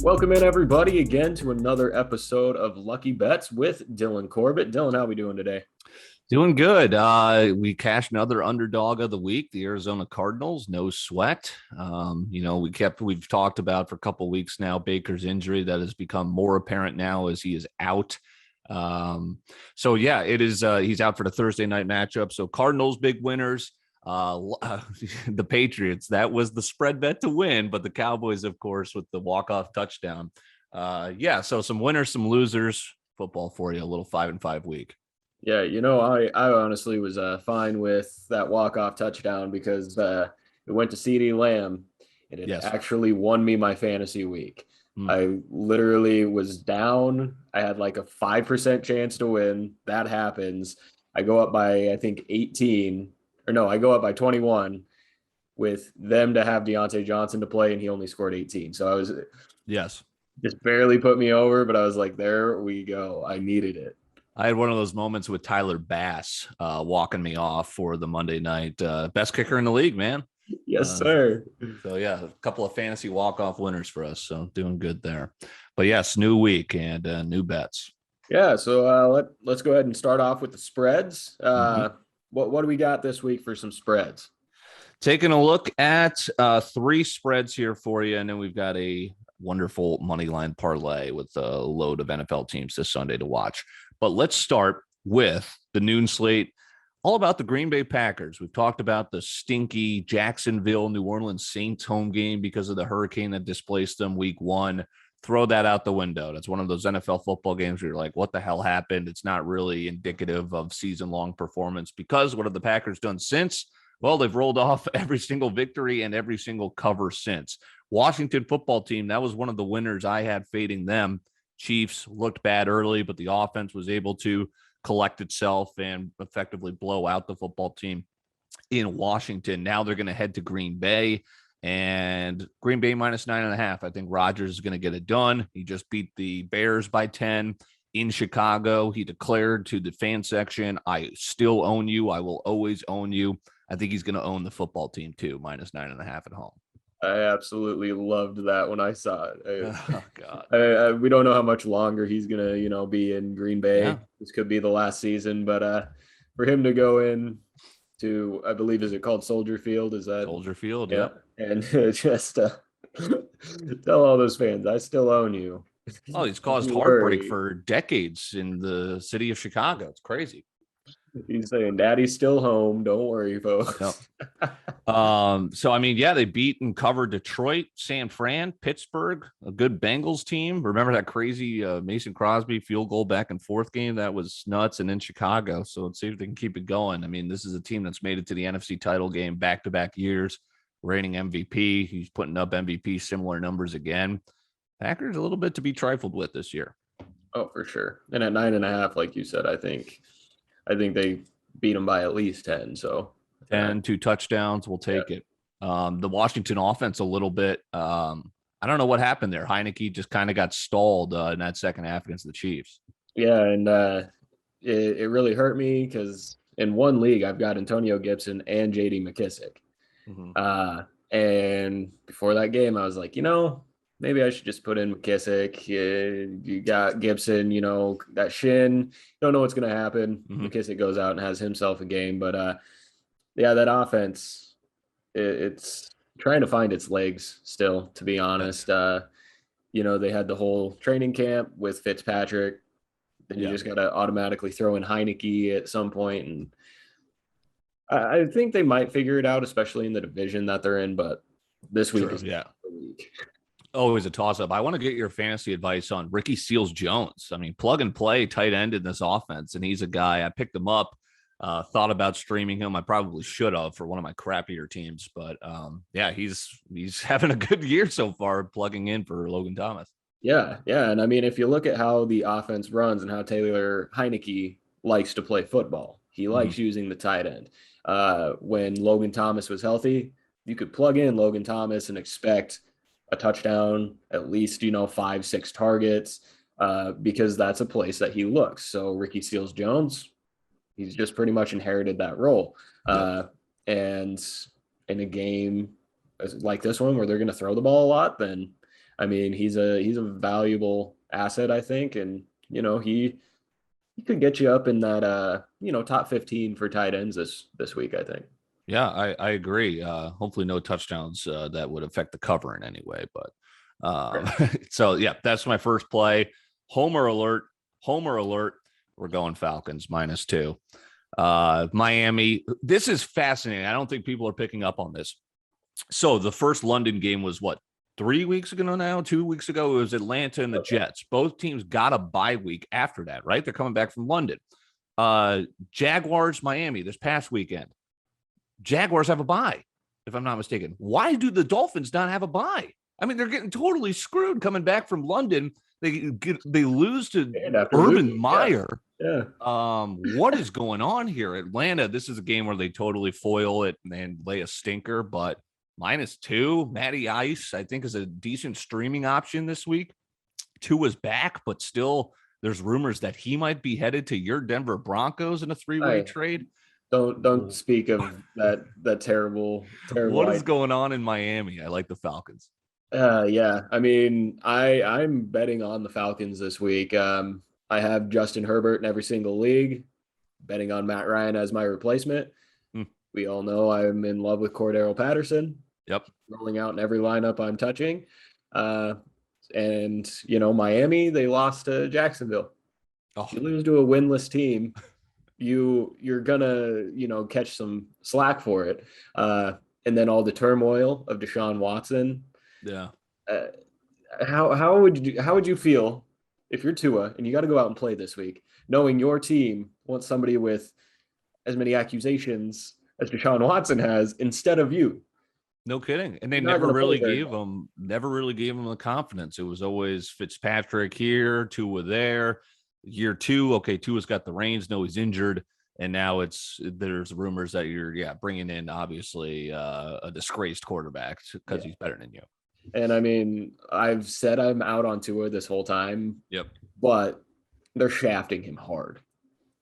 Welcome in, everybody, again to another episode of Lucky Bets with Dylan Corbett. Dylan, how are we doing today? Doing good. We cashed another underdog of the week, the Arizona Cardinals. No sweat. We've talked about for a couple of weeks now Baker's injury that has become more apparent now as he is out. It is. He's out for the Thursday night matchup. So Cardinals big winners. The Patriots, that was the spread bet to win, but the Cowboys, of course, with the walk-off touchdown. So some winners, some losers. Football for you, a little 5-5 week. Yeah, I honestly was fine with that walk-off touchdown because it went to CeeDee Lamb, and it actually won me my fantasy week. I literally was down. I had like a 5% chance to win. That happens. I go up by, I think, 18. Or no, I go up by 21 with them to have Deontay Johnson to play, and he only scored 18. So I was just barely put me over, but I was like, there we go. I needed it. I had one of those moments with Tyler Bass walking me off for the Monday night. Best kicker in the league, man. Yes, sir. So, a couple of fantasy walk-off winners for us. So doing good there. But, yes, new week and new bets. Yeah, so let's go ahead and start off with the spreads. What do we got this week for some spreads? Taking a look at three spreads here for you, and then we've got a wonderful money line parlay with a load of NFL teams this Sunday to watch. But let's start with the noon slate, all about the Green Bay Packers. We've talked about the stinky Jacksonville, New Orleans Saints home game because of the hurricane that displaced them week one. Throw that out the window. That's one of those NFL football games where you're like, what the hell happened? It's not really indicative of season-long performance because what have the Packers done since? Well, they've rolled off every single victory and every single cover since. Washington football team, that was one of the winners I had fading them. Chiefs looked bad early, but the offense was able to collect itself and effectively blow out the football team in Washington. Now they're going to head to Green Bay, and Green Bay minus 9.5. I think Rodgers is going to get it done. He just beat the Bears by 10 in Chicago. He declared to the fan section, I still own you. I will always own you. I think he's going to own the football team too, minus 9.5 at home. I absolutely loved that when I saw it. Oh, God. We don't know how much longer he's going to, be in Green Bay. Yeah. This could be the last season, but for him to go in to, I believe, is it called Soldier Field? Is that Soldier Field? Yeah. And just tell all those fans, I still own you. Oh, he's caused heartbreak for decades in the city of Chicago. It's crazy. He's saying, Daddy's still home. Don't worry, folks. No. They beat and covered Detroit, San Fran, Pittsburgh, a good Bengals team. Remember that crazy Mason Crosby field goal back and forth game? That was nuts. And in Chicago. So let's see if they can keep it going. I mean, this is a team that's made it to the NFC title game back-to-back years, reigning MVP. He's putting up MVP similar numbers again. Packers a little bit to be trifled with this year. Oh, for sure. And at 9.5, like you said, I think they beat them by at least 10. So 10, 2 touchdowns, we'll take it. The Washington offense a little bit. I don't know what happened there. Heineke just kind of got stalled in that second half against the Chiefs. Yeah, and it really hurt me because in one league I've got Antonio Gibson and J.D. McKissick. And before that game, I was like, maybe I should just put in McKissick. You got Gibson, that shin. You don't know what's going to happen. McKissick goes out and has himself a game. But, that offense, it's trying to find its legs still, to be honest. They had the whole training camp with Fitzpatrick. Then you just got to automatically throw in Heineke at some point. And I think they might figure it out, especially in the division that they're in. But this week is the week. Always a toss-up. I want to get your fantasy advice on Ricky Seals-Jones. I mean, plug and play tight end in this offense, and he's a guy. I picked him up, thought about streaming him. I probably should have for one of my crappier teams, but he's having a good year so far, plugging in for Logan Thomas. Yeah, and I mean, if you look at how the offense runs and how Taylor Heineke likes to play football, he likes using the tight end. When Logan Thomas was healthy, you could plug in Logan Thomas and expect a touchdown, at least, 5-6 targets, because that's a place that he looks. So Ricky Seals-Jones, he's just pretty much inherited that role. And in a game like this one where they're going to throw the ball a lot, then I mean, he's a valuable asset, I think, and he could get you up in that top 15 for tight ends this week, I think. Yeah, I agree. Hopefully no touchdowns that would affect the cover in any way. But so yeah, that's my first play. Homer alert. Homer alert. We're going Falcons -2. Miami. This is fascinating. I don't think people are picking up on this. So the first London game was what, 3 weeks ago now? 2 weeks ago? It was Atlanta and the Jets. Both teams got a bye week after that, right? They're coming back from London. Jaguars, Miami this past weekend. Jaguars have a bye, if I'm not mistaken. Why do the Dolphins not have a bye? I mean, they're getting totally screwed coming back from London. They lose to Urban Meyer. Yeah. What is going on here? Atlanta, this is a game where they totally foil it and lay a stinker, but -2. Matty Ice, I think, is a decent streaming option this week. Tua is back, but still there's rumors that he might be headed to your Denver Broncos in a 3-way trade. Don't speak of that terrible. What is going on in Miami? I like the Falcons. Yeah. I mean, I'm betting on the Falcons this week. I have Justin Herbert in every single league, betting on Matt Ryan as my replacement. We all know I'm in love with Cordero Patterson. Yep. Rolling out in every lineup I'm touching. And Miami, they lost to Jacksonville. If you lose to a winless team, you're gonna catch some slack for it. And then all the turmoil of Deshaun Watson. Yeah. How would you feel if you're Tua and you got to go out and play this week, knowing your team wants somebody with as many accusations as Deshaun Watson has instead of you? No kidding. And they never really gave him the confidence. It was always Fitzpatrick here, Tua there. Year 2, okay, Tua's got the reins. No, he's injured. And now there's rumors that you're bringing in obviously a disgraced quarterback because he's better than you. And I mean, I've said I'm out on Tua this whole time. Yep. But they're shafting him hard.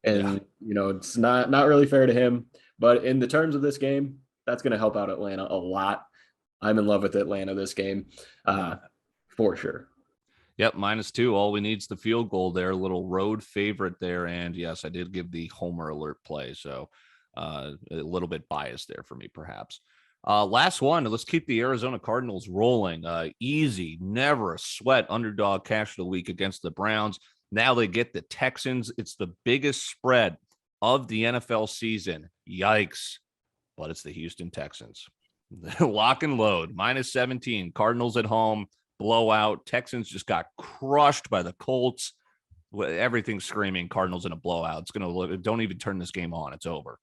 And it's not really fair to him. But in the terms of this game, that's going to help out Atlanta a lot. I'm in love with Atlanta this game, for sure. Yep, -2. All we need is the field goal there. A little road favorite there. And yes, I did give the Homer alert play. So a little bit biased there for me, perhaps. Last one. Let's keep the Arizona Cardinals rolling. Easy, never a sweat underdog cash of the week against the Browns. Now they get the Texans. It's the biggest spread of the NFL season. Yikes. But it's the Houston Texans. Lock and load. -17. Cardinals at home. Blowout. Texans just got crushed by the Colts. Everything's screaming Cardinals in a blowout. It's going to look, don't even turn this game on. It's over.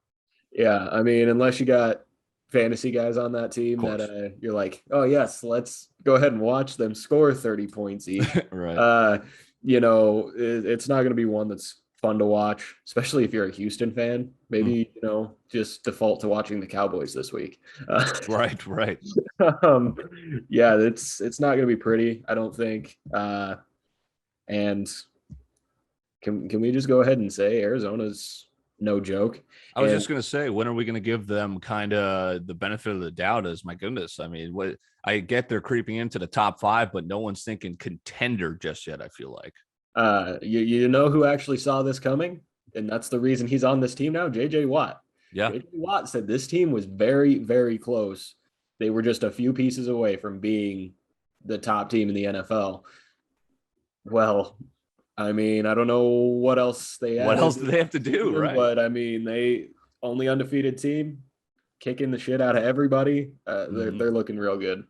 Yeah. I mean, unless you got fantasy guys on that team that you're like, oh yes, let's go ahead and watch them score 30 points each. Right. It's not going to be one that's fun to watch, especially if you're a Houston fan. Maybe, just default to watching the Cowboys this week. Right. Yeah, it's not going to be pretty, I don't think. And can we just go ahead and say Arizona's no joke? I was just going to say, when are we going to give them kind of the benefit of the doubt? My goodness. I mean, I get they're creeping into the top 5, but no one's thinking contender just yet, I feel like. You know who actually saw this coming? And that's the reason he's on this team now, J.J. Watt. Yeah. J.J. Watt said this team was very, very close. They were just a few pieces away from being the top team in the NFL. Well, I mean, I don't know what else they have. What else do they have to do, right? But I mean, they only undefeated team, kicking the shit out of everybody. They're looking real good.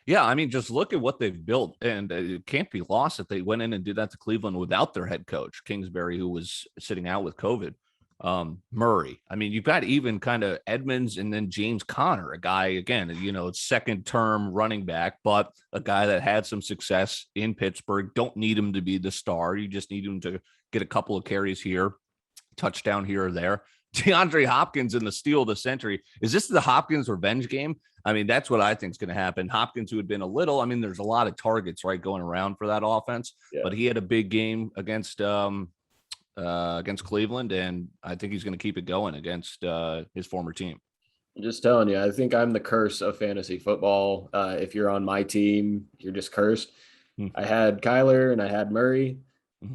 Yeah, I mean, just look at what they've built, and it can't be lost that they went in and did that to Cleveland without their head coach, Kingsbury, who was sitting out with COVID. Murray. I mean, you've got even kind of Edmonds and then James Conner, a guy, again, second term running back, but a guy that had some success in Pittsburgh. Don't need him to be the star. You just need him to get a couple of carries here, touchdown here or there. DeAndre Hopkins in the steal of the century. Is this the Hopkins revenge game? I mean, that's what I think is going to happen. Hopkins, who had been there's a lot of targets, right, going around for that offense, but he had a big game against Cleveland, and I think he's going to keep it going against his former team. I'm just telling you, I think I'm the curse of fantasy football. If you're on my team, you're just cursed. I had Kyler and I had Murray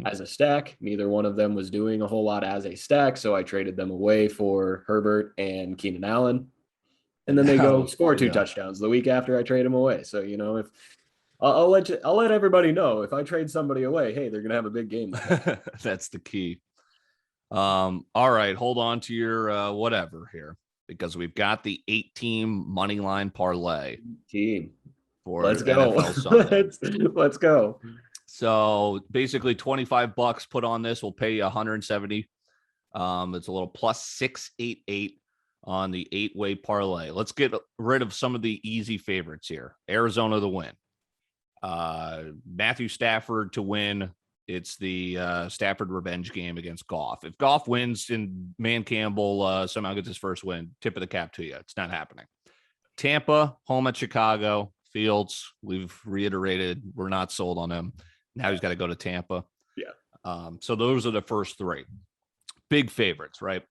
as a stack. Neither one of them was doing a whole lot as a stack, so I traded them away for Herbert and Keenan Allen. And then they go score 2 touchdowns the week after I trade them away. So if I'll let everybody know if I trade somebody away, hey, they're gonna have a big game. That's the key. All right, hold on to your whatever here, because we've got the 8-team money line parlay Team. for Let's go. NFL Sunday. Let's go. So basically $25 put on this will pay you 170. It's a little plus 688 on the 8-way parlay. Let's get rid of some of the easy favorites here. Arizona to win. Matthew Stafford to win. It's the Stafford revenge game against Goff. If Goff wins and Man Campbell somehow gets his first win, tip of the cap to you. It's not happening. Tampa, home at Chicago. Fields, we've reiterated, we're not sold on him. Now he's got to go to Tampa. Yeah. So those are the first three. Big favorites, right?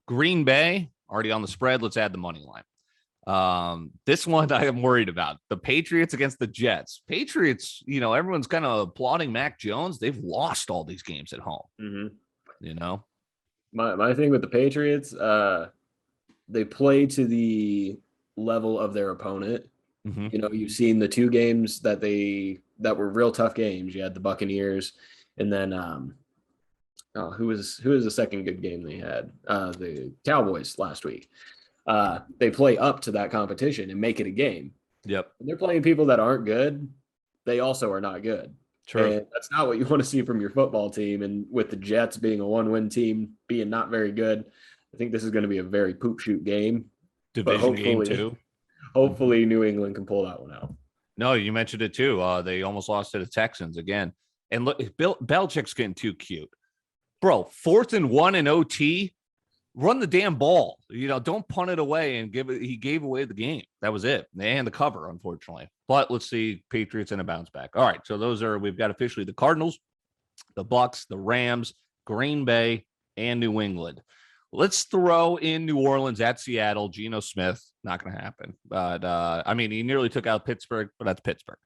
Green Bay, already on the spread. Let's add the money line. This one I am worried about. The Patriots against the Jets. Patriots, everyone's kind of applauding Mac Jones. They've lost all these games at home. My thing with the Patriots, they play to the level of their opponent. You've seen the 2 games that were real tough games. You had the Buccaneers, and then who was the second good game they had? The Cowboys last week. They play up to that competition and make it a game. Yep. When they're playing people that aren't good, they also are not good. True. And that's not what you want to see from your football team. And with the Jets being a 1-win team, being not very good, I think this is going to be a very poop shoot game. Division game too. Hopefully New England can pull that one out. No, you mentioned it too. They almost lost to the Texans again. And look, Belichick's getting too cute. Bro, 4th and 1 in OT. Run the damn ball. Don't punt it away and give it. He gave away the game. That was it. And the cover, unfortunately. But let's see Patriots in a bounce back. All right. So we've got officially the Cardinals, the Bucks, the Rams, Green Bay, and New England. Let's throw in New Orleans at Seattle. Geno Smith, not going to happen. But he nearly took out Pittsburgh, but that's Pittsburgh.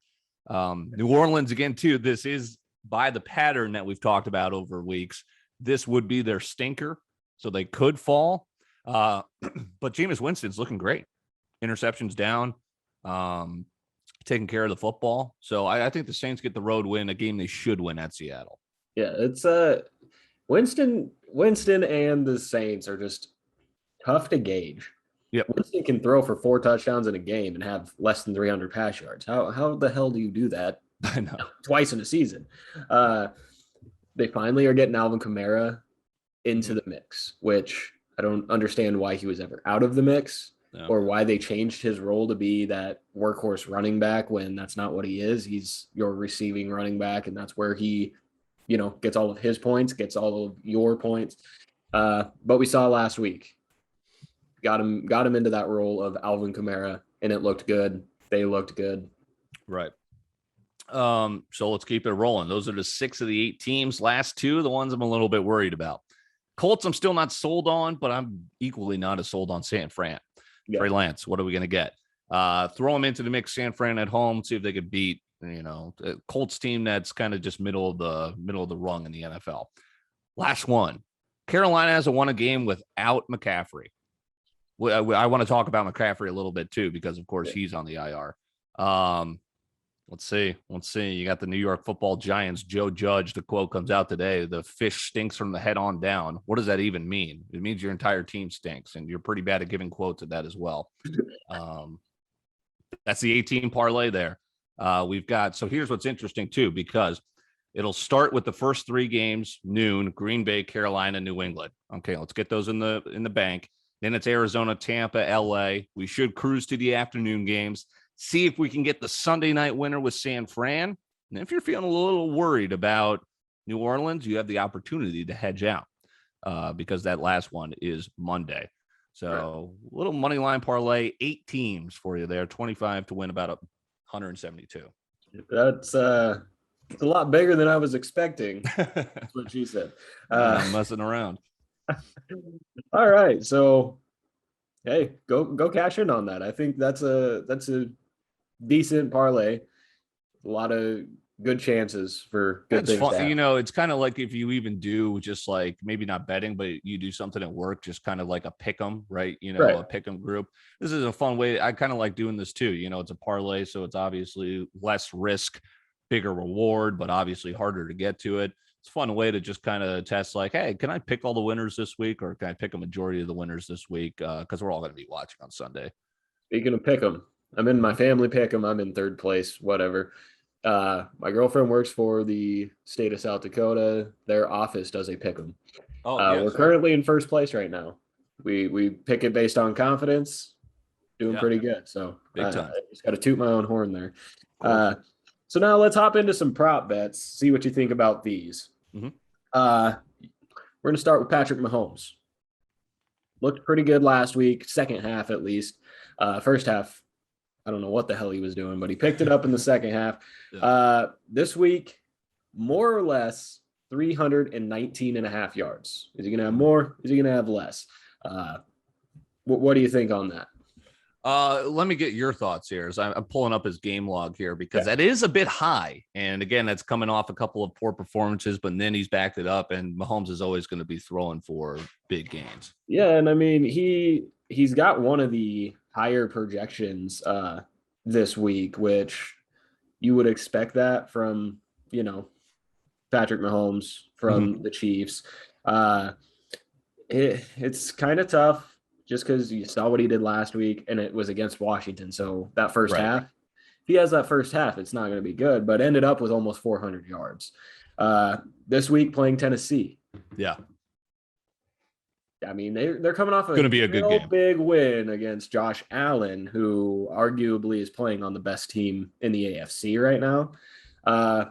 New Orleans again, too. This is by the pattern that we've talked about over weeks. This would be their stinker. So they could fall. But Jameis Winston's looking great. Interceptions down, taking care of the football. So I think the Saints get the road win, a game they should win at Seattle. Yeah, it's Winston and the Saints are just tough to gauge. Yep. Winston can throw for 4 touchdowns in a game and have less than 300 pass yards. How the hell do you do that? I know. Twice in a season. They finally are getting Alvin Kamara into the mix, which I don't understand why he was ever out of the mix or why they changed his role to be that workhorse running back when that's not what he is. He's your receiving running back, and that's where he, gets all of his points, gets all of your points. But we saw last week, got him into that role of Alvin Kamara, and it looked good. They looked good. Right. So let's keep it rolling. Those are the 6 of the 8 teams. Last 2, the ones I'm a little bit worried about. Colts, I'm still not sold on, but I'm equally not as sold on San Fran. Yeah. Trey Lance, what are we going to get? Throw them into the mix, San Fran at home, see if they could beat, the Colts team that's kind of just middle of the rung in the NFL. Last one. Carolina hasn't won a game without McCaffrey. I want to talk about McCaffrey a little bit too, because of course he's on the IR. Let's see. You got the New York Football Giants, Joe Judge. The quote comes out today: "The fish stinks from the head on down." What does that even mean? It means your entire team stinks, and you're pretty bad at giving quotes at that as well. That's the 18 parlay there. We've got, so here's what's interesting too, because it'll start with the first 3 games, noon, Green Bay, Carolina, New England. Okay, let's get those in the bank. Then it's Arizona, Tampa, LA. We should cruise to the afternoon games. See if we can get the Sunday night winner with San Fran. And if you're feeling a little worried about New Orleans, you have the opportunity to hedge out because that last one is Monday. So little money line parlay, 8 teams for you there, 25 to win about 172. That's it's a lot bigger than I was expecting. That's what she said. I'm messing around. All right. So Hey, go cash in on that. I think that's a decent parlay. A lot of good chances for good It's things to fun. happen. It's kind of like if you even do just like maybe not betting, but you do something at work, just kind of like a pick 'em, right? Right. A pick 'em group. This is a fun way. I kind of like doing this too. It's a parlay, so it's obviously less risk, bigger reward, but obviously harder to get to it. It's a fun way to just kind of test, like, hey, can I pick all the winners this week, or can I pick a majority of the winners this week? Because we're all going to be watching on Sunday. Speaking of pick 'em, I'm in my family pick 'em. I'm in third place, whatever. My girlfriend works for the state of South Dakota. Their office does a pick 'em. Oh yeah, We're sorry. currently in first place right now. We pick it based on confidence, doing Yeah, pretty good. So big I time. just got to toot my own horn there. Of course. Uh, so now let's hop into some prop bets. See what you think about these. Mhm. Uh, we're going to start with Patrick Mahomes. Looked pretty good last week, second half at least. First half, I don't know what the hell he was doing, but he picked it up in the second half. Yeah. This week, more or less 319 and a half yards. Is he going to have more? Is he going to have less? What do you think on that? Let me get your thoughts here as I'm pulling up his game log here because Yeah. that is a bit high. And again, that's coming off a couple of poor performances, but then he's backed it up, and Mahomes is always going to be throwing for big gains. Yeah, and I mean he's got one of the higher projections this week, which you would expect that from, you know, Patrick Mahomes Mhm. from the Chiefs. Uh it's kind of tough just because you saw what he did last week and it was against Washington. So that first Right. half, if he has that first half, it's not going to be good, but ended up with almost 400 yards. This week playing Tennessee. Yeah. I mean, they're coming off Going a to be a good real game. big win against Josh Allen, who arguably is playing on the best team in the AFC right now. Uh,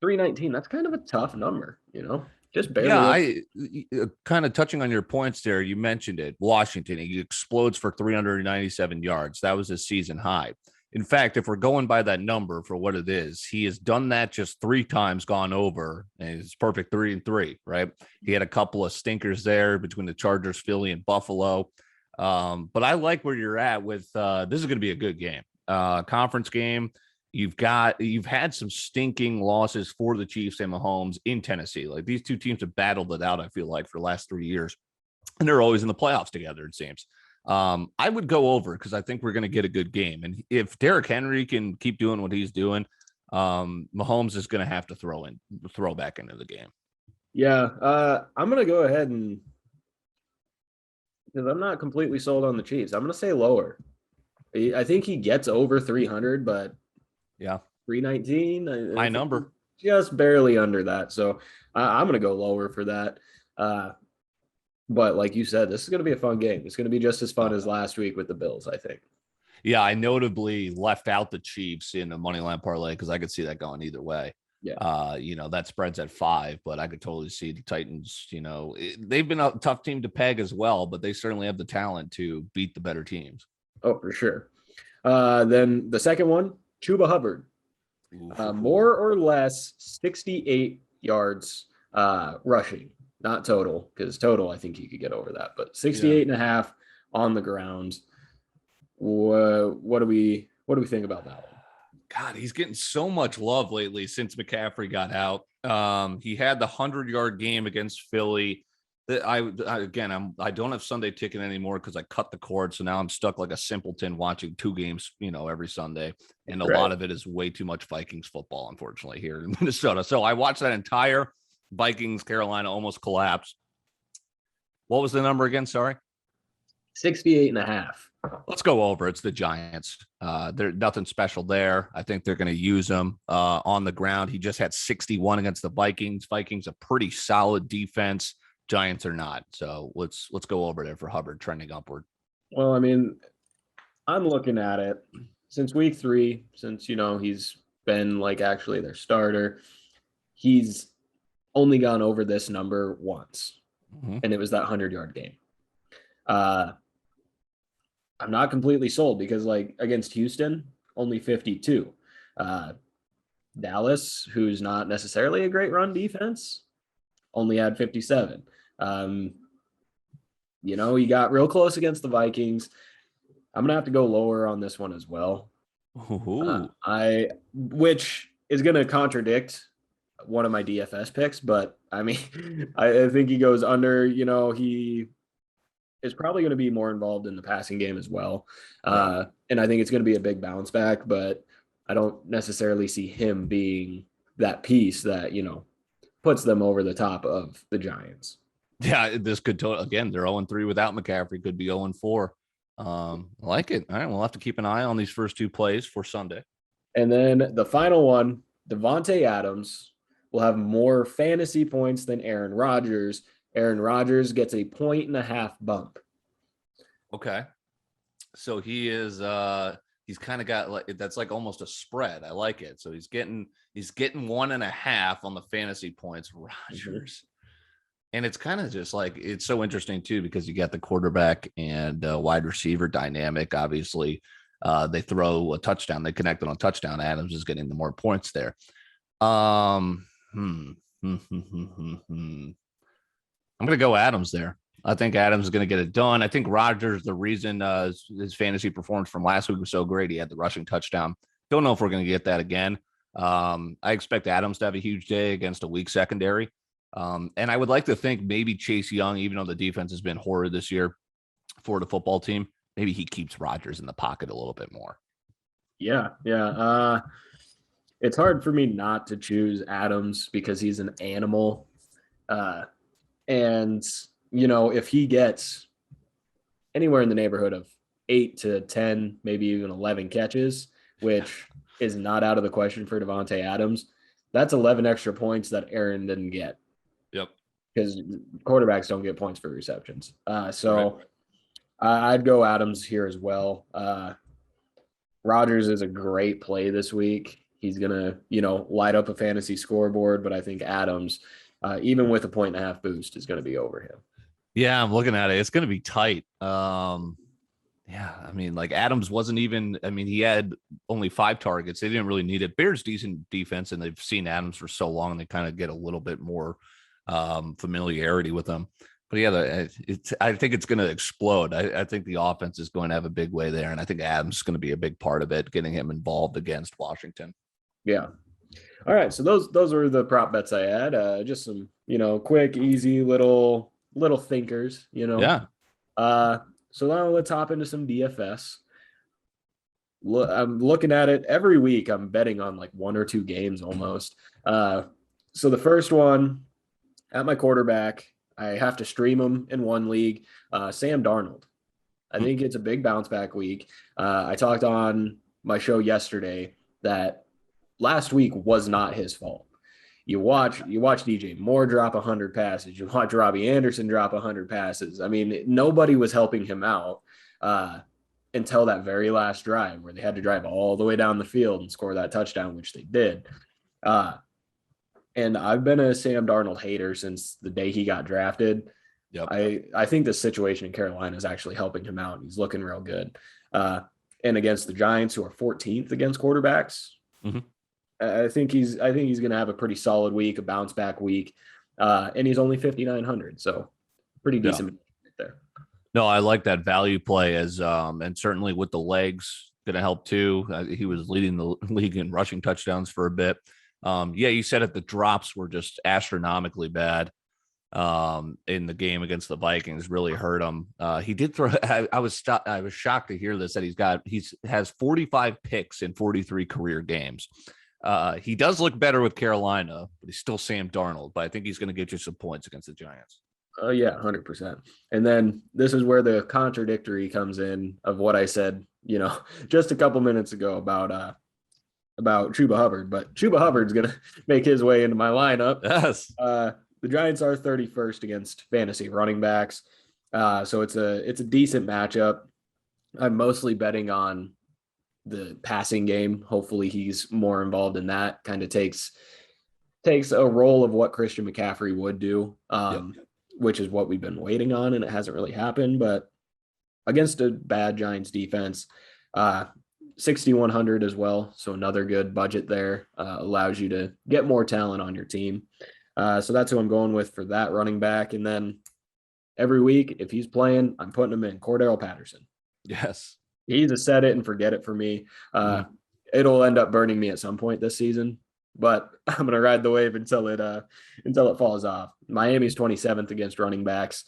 319, that's kind of a tough number, you know, just Yeah, barely. I kind of touching on your points there. You mentioned it. Washington, he explodes for 397 yards. That was his season high. In fact, if we're going by that number for what it is, he has done that just 3 times, gone over, and it's perfect 3-3, right? He had a couple of stinkers there between the Chargers, Philly, and Buffalo. But I like where you're at with this is going to be a good game. Conference game. You've had some stinking losses for the Chiefs and Mahomes in Tennessee. Like these two teams have battled it out, I feel like, for the last 3 years. And they're always in the playoffs together, it seems. I would go over because I think we're going to get a good game. And if Derrick Henry can keep doing what he's doing, Mahomes is going to have to throw back into the game. Yeah, I'm gonna go ahead and because I'm not completely sold on the Chiefs. I'm gonna say lower. I think he gets over 300, but Yeah. 319, I High think number. just barely under that. So I'm gonna go lower for that. Uh, but like you said, this is gonna be a fun game. It's gonna be just as fun Oh, as last week with the Bills, I think. yeah, I notably left out the Chiefs in a money line parlay because I could see that going either way. Yeah. That spreads at 5, but I could totally see the Titans. They've been a tough team to peg as well, but they certainly have the talent to beat the better teams. Oh, for sure. Then the second one, Chuba Hubbard. Ooh. More or less 68 yards rushing, not total, because total, I think he could get over that, but Yeah. 68 and a half on the ground. What do we think about that one? God, he's getting so much love lately since McCaffrey got out. He had the 100-yard game against Philly. I don't have Sunday ticket anymore because I cut the cord. So now I'm stuck like a simpleton watching 2 games, every Sunday. And a Right. lot of it is way too much Vikings football, unfortunately, here in Minnesota. So I watched that entire Vikings Carolina almost collapse. What was the number again? Sorry. 68 and a half. Let's go over. It's the Giants. There's nothing special there. I think they're going to use him on the ground. He just had 61 against the Vikings. Vikings a pretty solid defense. Giants are not. So let's go over there for Hubbard trending upward. Well, I mean, I'm looking at it since week 3, since he's been like actually their starter. He's only gone over this number once, Mm-hmm. and it was that 100-yard game. Uh, I'm not completely sold because like against Houston, only 52. Uh, Dallas, who's not necessarily a great run defense, only had 57. Um, He got real close against the Vikings. I'm gonna have to go lower on this one as well. Which is gonna contradict one of my DFS picks, but I mean, I think he goes under. He is probably going to be more involved in the passing game as well, and I think it's going to be a big bounce back. But I don't necessarily see him being that piece that puts them over the top of the Giants. Yeah, this could again. They're 0-3 without McCaffrey. Could be 0-4. I like it. All right, we'll have to keep an eye on these first two plays for Sunday. And then the final one, Davante Adams will have more fantasy points than Aaron Rodgers. Aaron Rodgers gets a 1.5 bump. Okay. So he is he's kind of got like that's like almost a spread. I like it. So he's getting 1.5 on the fantasy points, Rodgers. And it's kind of just like it's so interesting too, because you got the quarterback and wide receiver dynamic. Obviously, they throw a touchdown, they connect on a touchdown. Adams is getting the more points there. I'm gonna go Adams there. I think Adams is going to get it done. I think Rodgers, the reason his fantasy performance from last week was so great, he had the rushing touchdown. Don't know if we're going to get that again. I expect Adams to have a huge day against a weak secondary. And I would like to think maybe Chase Young, even though the defense has been horrid this year for the football team, maybe he keeps Rodgers in the pocket a little bit more. Yeah. It's hard for me not to choose Adams because he's an animal. And if he gets anywhere in the neighborhood of 8 to 10, maybe even 11 catches, which is not out of the question for Davante Adams, that's 11 extra points that Aaron didn't get. Yep. Because quarterbacks don't get points for receptions. I'd go Adams here as well. Rodgers is a great play this week. He's going to, light up a fantasy scoreboard, but I think Adams, even with a 1.5 boost, is going to be over him. Yeah, I'm looking at it. It's going to be tight. Adams wasn't even, he had only 5 targets. They didn't really need it. Bears decent defense, and they've seen Adams for so long, and they kind of get a little bit more familiarity with them. But yeah, I think it's going to explode. I think the offense is going to have a big way there, and I think Adams is going to be a big part of it, getting him involved against Washington. Yeah. All right. So those were the prop bets I had. Just some, quick, easy little thinkers, Yeah. So now let's hop into some DFS. I'm looking at it every week. I'm betting on like 1 or 2 games almost. So the first one at my quarterback, I have to stream him in one league. Sam Darnold. I think it's a big bounce back week. I talked on my show yesterday that last week was not his fault. You watch DJ Moore drop 100 passes. You watch Robbie Anderson drop 100 passes. I mean, nobody was helping him out until that very last drive where they had to drive all the way down the field and score that touchdown, which they did. And I've been a Sam Darnold hater since the day he got drafted. Yep. I think the situation in Carolina is actually helping him out. He's looking real good. And against the Giants, who are 14th against quarterbacks, I think he's going to have a pretty solid week, a bounce back week, and he's only 5,900, so pretty decent there. No, I like that value play and certainly with the legs going to help too. He was leading the league in rushing touchdowns for a bit. You said it. The drops were just astronomically bad in the game against the Vikings. Really hurt him. He did throw. I was shocked to hear this that he has 45 picks in 43 career games. He does look better with Carolina, but he's still Sam Darnold. But I think he's going to get you some points against the Giants. Oh yeah, 100%. And then this is where the contradictory comes in of what I said, just a couple minutes ago about Chuba Hubbard. But Chuba Hubbard's going to make his way into my lineup. Yes. The Giants are 31st against fantasy running backs, so it's a decent matchup. I'm mostly betting on the passing game. Hopefully he's more involved in that. Kind of takes a role of what Christian McCaffrey would do, which is what we've been waiting on, and it hasn't really happened. But against a bad Giants defense, 6,100 as well. So another good budget there, allows you to get more talent on your team. So that's who I'm going with for that running back. And then every week. If he's playing, I'm putting him in. Cordell Patterson. Yes. He's a set it and forget it for me. It'll end up burning me at some point this season, but I'm gonna ride the wave until it falls off. Miami's 27th against running backs.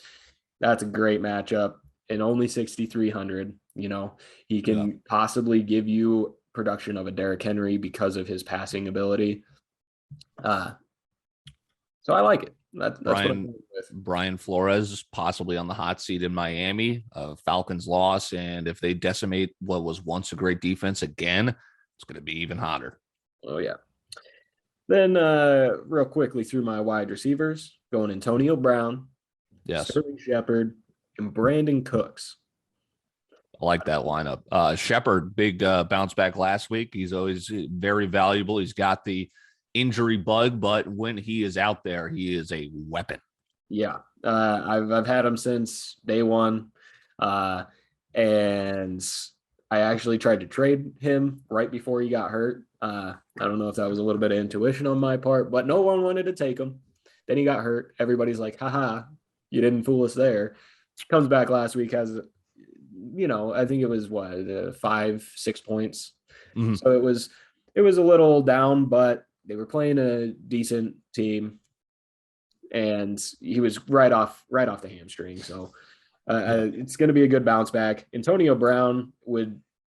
That's a great matchup, and only 6,300. You know, he can possibly give you production of a Derrick Henry because of his passing ability. So I like it. That's what I'm going with. Brian Flores possibly on the hot seat in Miami. Falcons loss, and if they decimate what was once a great defense again, it's going to be even hotter. Oh yeah. Then real quickly through my wide receivers, going Antonio Brown, Sterling Shepard, and Brandon Cooks. I like that lineup. Shepard, big bounce back last week. He's always very valuable. He's got the injury bug, but when he is out there, he is a weapon. Yeah. I've had him since day one. And I actually tried to trade him right before he got hurt. I don't know if that was a little bit of intuition on my part, but no one wanted to take him. Then he got hurt. Everybody's like, haha, you didn't fool us there. Comes back last week, has, I think it was 5-6 points. Mm-hmm. So it was a little down, but they were playing a decent team, and he was right off the hamstring. So it's going to be a good bounce back. Antonio Brown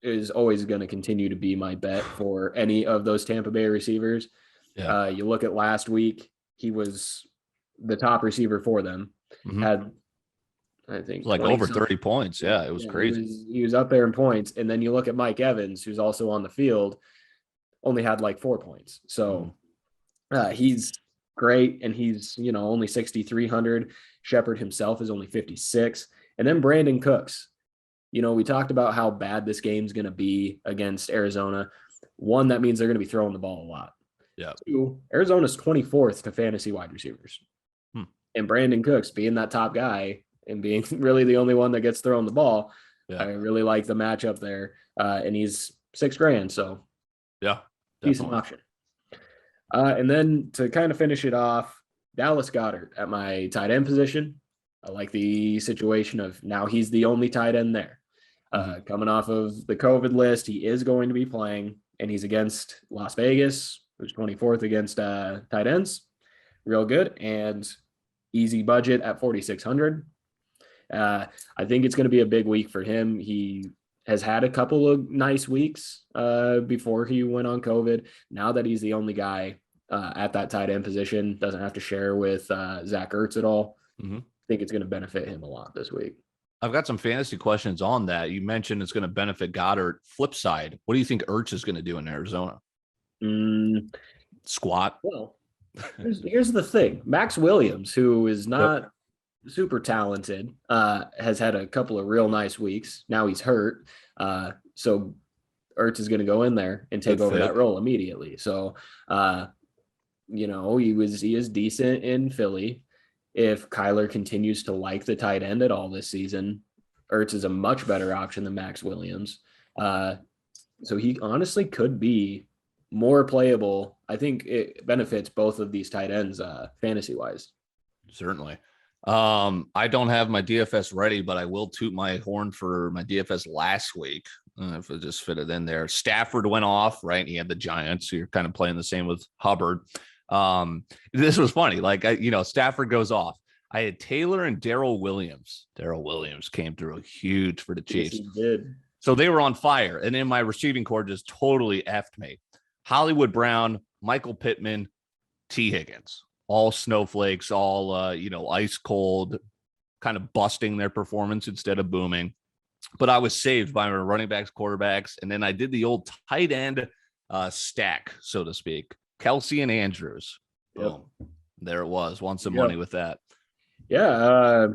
is always going to continue to be my bet for any of those Tampa Bay receivers. Yeah. You look at last week, he was the top receiver for them. Mm-hmm. Had, I think, like over 30 points. Yeah, it was crazy. He was up there in points. And then you look at Mike Evans, who's also on the field, only had like 4 points. So he's great. And he's, only 6,300. Shepard himself is only 56. And then Brandon Cooks. We talked about how bad this game's going to be against Arizona. One, that means they're going to be throwing the ball a lot. Yeah. Two, Arizona's 24th to fantasy wide receivers. And Brandon Cooks being that top guy and being really the only one that gets thrown the ball. Yeah. I really like the matchup there. And he's $6,000. So yeah, decent option. And then to kind of finish it off, Dallas Goddard at my tight end position. I like the situation of now he's the only tight end there. Coming off of the COVID list, he is going to be playing, and he's against Las Vegas, who's 24th against tight ends. Real good and easy budget at 4,600. I think it's going to be a big week for him. He has had a couple of nice weeks before he went on COVID. Now that he's the only guy at that tight end position, doesn't have to share with Zach Ertz at all. Mm-hmm. I think it's going to benefit him a lot this week. I've got some fantasy questions on that. You mentioned it's going to benefit Goddard. Flip side, what do you think Ertz is going to do in Arizona? Squat? Well, here's the thing. Max Williams, who is not super talented, has had a couple of real nice weeks. Now he's hurt. So Ertz is going to go in there and take over that role immediately. So, he is decent in Philly. If Kyler continues to like the tight end at all this season, Ertz is a much better option than Max Williams. So he honestly could be more playable. I think it benefits both of these tight ends fantasy wise. Certainly. I don't have my DFS ready, but I will toot my horn for my DFS last week. If I just fit it in there. Stafford went off, right? He had the Giants. So you're kind of playing the same with Hubbard. This was funny. Like, Stafford goes off. I had Taylor and Darrell Williams. Darrell Williams came through huge for the Chiefs. Yes, he did. So they were on fire. And then my receiving core just totally effed me. Hollywood Brown, Michael Pittman, T. Higgins, all snowflakes, all, ice cold, kind of busting their performance instead of booming. But I was saved by my running backs, quarterbacks. And then I did the old tight end stack, so to speak. Kelsey and Andrews. Boom. Yep. There it was. Won some money with that. Yeah.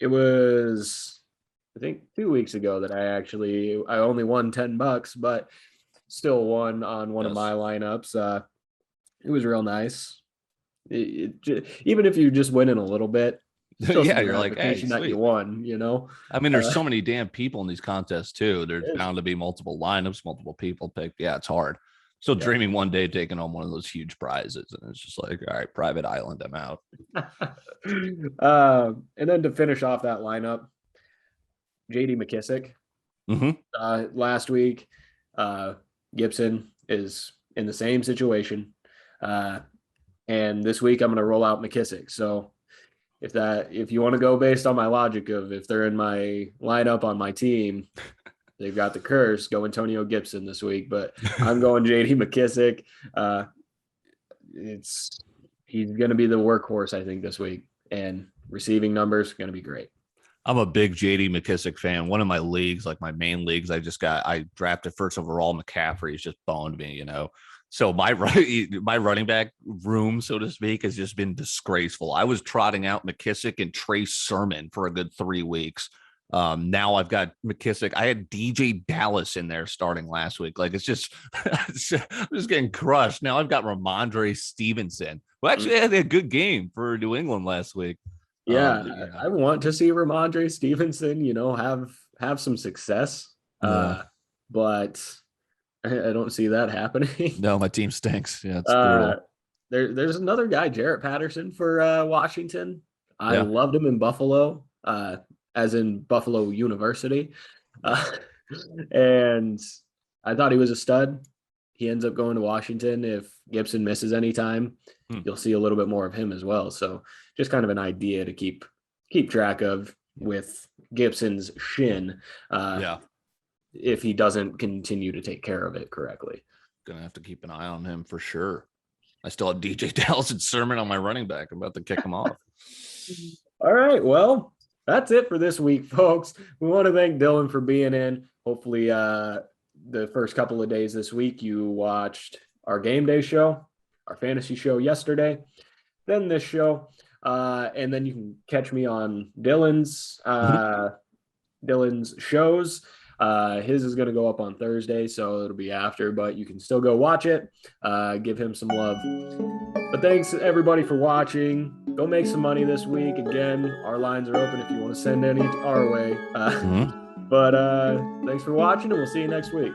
It was, I think, 2 weeks ago that I only won $10, but still won on one of my lineups. It was real nice. Even if you just win in a little bit, you're like, hey, that you won, I mean, there's so many damn people in these contests too. There's bound to be multiple lineups, multiple people picked. Yeah, it's hard. So dreaming one day taking on one of those huge prizes, and it's just like, all right, private island, I'm out. And then to finish off that lineup, J.D. McKissick. Last week, Gibson is in the same situation. And this week I'm going to roll out McKissick. So if you want to go based on my logic of if they're in my lineup on my team, they've got the curse, go Antonio Gibson this week, but I'm going JD McKissick. He's going to be the workhorse, I think, this week, and receiving numbers going to be great. I'm a big JD McKissick fan. One of my leagues, like my main leagues, I drafted first overall. McCaffrey. He's just boned me, So my running back room, so to speak, has just been disgraceful. I was trotting out McKissick and Trey Sermon for a good 3 weeks. Now I've got McKissick. I had DJ Dallas in there starting last week. Like, it's just, I'm just getting crushed. Now I've got Ramondre Stevenson, who actually had a good game for New England last week. Yeah, I want to see Ramondre Stevenson, have some success. But I don't see that happening. No, my team stinks. Yeah, it's brutal. There's another guy, Jarrett Patterson for Washington. I loved him in Buffalo, as in Buffalo University. And I thought he was a stud. He ends up going to Washington. If Gibson misses any time, you'll see a little bit more of him as well. So just kind of an idea to keep track of with Gibson's shin. If he doesn't continue to take care of it correctly. Gonna have to keep an eye on him for sure. I still have DJ Dallas and Sermon on my running back. I'm about to kick him off. All right. Well, that's it for this week, folks. We want to thank Dylan for being in. Hopefully, the first couple of days this week, you watched our game day show, our fantasy show yesterday, then this show. And then you can catch me on Dylan's shows. His is going to go up on Thursday, so it'll be after, but you can still go watch it. Give him some love. But thanks everybody for watching. Go make some money this week. Again, our lines are open if you want to send any our way. But thanks for watching, and we'll see you next week.